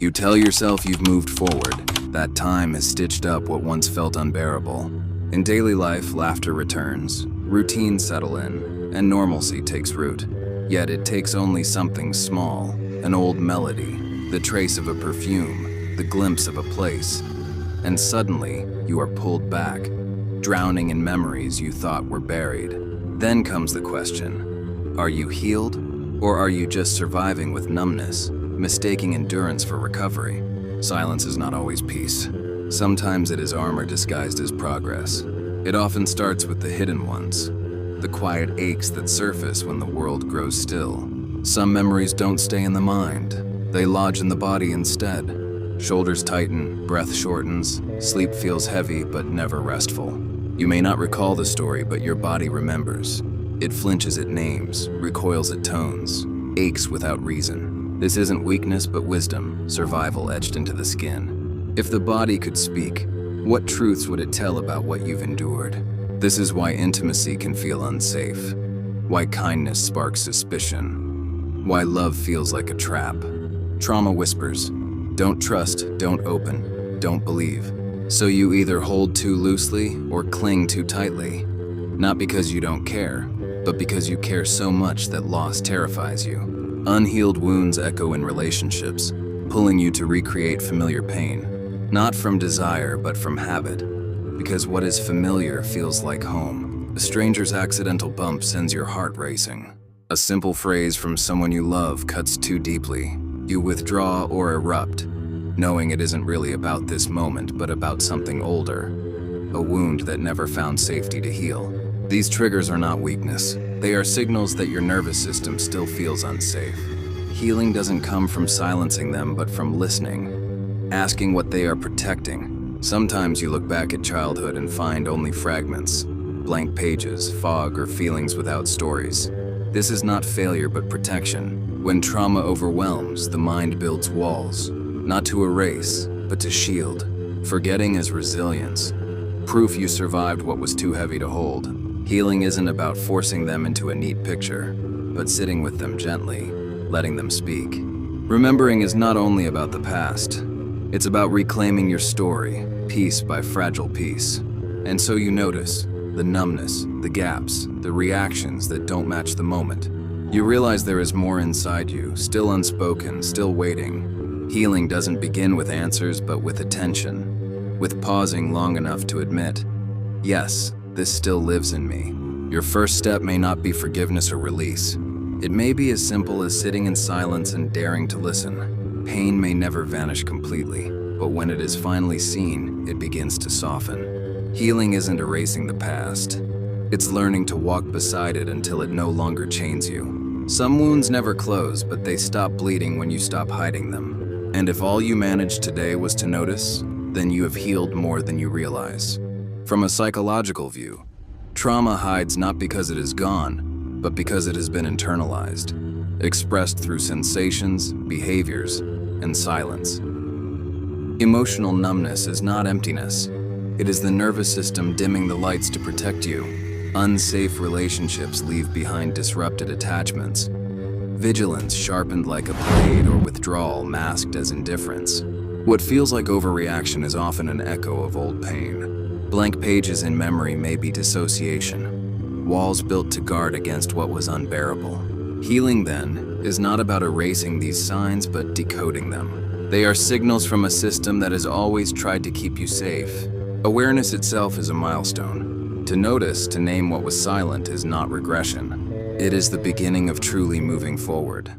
You tell yourself you've moved forward, that time has stitched up what once felt unbearable. In daily life, laughter returns, routines settle in, and normalcy takes root. Yet it takes only something small, an old melody, the trace of a perfume, the glimpse of a place, and suddenly you are pulled back, drowning in memories you thought were buried. Then comes the question, are you healed, or are you just surviving with numbness, mistaking endurance for recovery? Silence is not always peace. Sometimes it is armor disguised as progress. It often starts with the hidden ones, the quiet aches that surface when the world grows still. Some memories don't stay in the mind. They lodge in the body instead. Shoulders tighten, breath shortens, sleep feels heavy but never restful. You may not recall the story, but your body remembers. It flinches at names, recoils at tones, aches without reason. This isn't weakness but wisdom, survival etched into the skin. If the body could speak, what truths would it tell about what you've endured? This is why intimacy can feel unsafe, why kindness sparks suspicion, why love feels like a trap. Trauma whispers, don't trust, don't open, don't believe. So you either hold too loosely or cling too tightly, not because you don't care, but because you care so much that loss terrifies you. Unhealed wounds echo in relationships, pulling you to recreate familiar pain, not from desire but from habit, because what is familiar feels like home. A stranger's accidental bump sends your heart racing. A simple phrase from someone you love cuts too deeply. You withdraw or erupt, knowing it isn't really about this moment but about something older, a wound that never found safety to heal. These triggers are not weakness. They are signals that your nervous system still feels unsafe. Healing doesn't come from silencing them but from listening, asking what they are protecting. Sometimes you look back at childhood and find only fragments, blank pages, fog, or feelings without stories. This is not failure but protection. When trauma overwhelms, the mind builds walls, not to erase, but to shield. Forgetting is resilience, proof you survived what was too heavy to hold. Healing isn't about forcing them into a neat picture, but sitting with them gently, letting them speak. Remembering is not only about the past, it's about reclaiming your story, piece by fragile piece. And so you notice the numbness, the gaps, the reactions that don't match the moment. You realize there is more inside you, still unspoken, still waiting. Healing doesn't begin with answers, but with attention, with pausing long enough to admit, yes, this still lives in me. Your first step may not be forgiveness or release. It may be as simple as sitting in silence and daring to listen. Pain may never vanish completely, but when it is finally seen, it begins to soften. Healing isn't erasing the past. It's learning to walk beside it until it no longer chains you. Some wounds never close, but they stop bleeding when you stop hiding them. And if all you managed today was to notice, then you have healed more than you realize. From a psychological view, trauma hides not because it is gone, but because it has been internalized, expressed through sensations, behaviors, and silence. Emotional numbness is not emptiness. It is the nervous system dimming the lights to protect you. Unsafe relationships leave behind disrupted attachments. Vigilance sharpened like a blade, or withdrawal masked as indifference. What feels like overreaction is often an echo of old pain. Blank pages in memory may be dissociation, walls built to guard against what was unbearable. Healing, then, is not about erasing these signs but decoding them. They are signals from a system that has always tried to keep you safe. Awareness itself is a milestone. To notice, to name what was silent is not regression. It is the beginning of truly moving forward.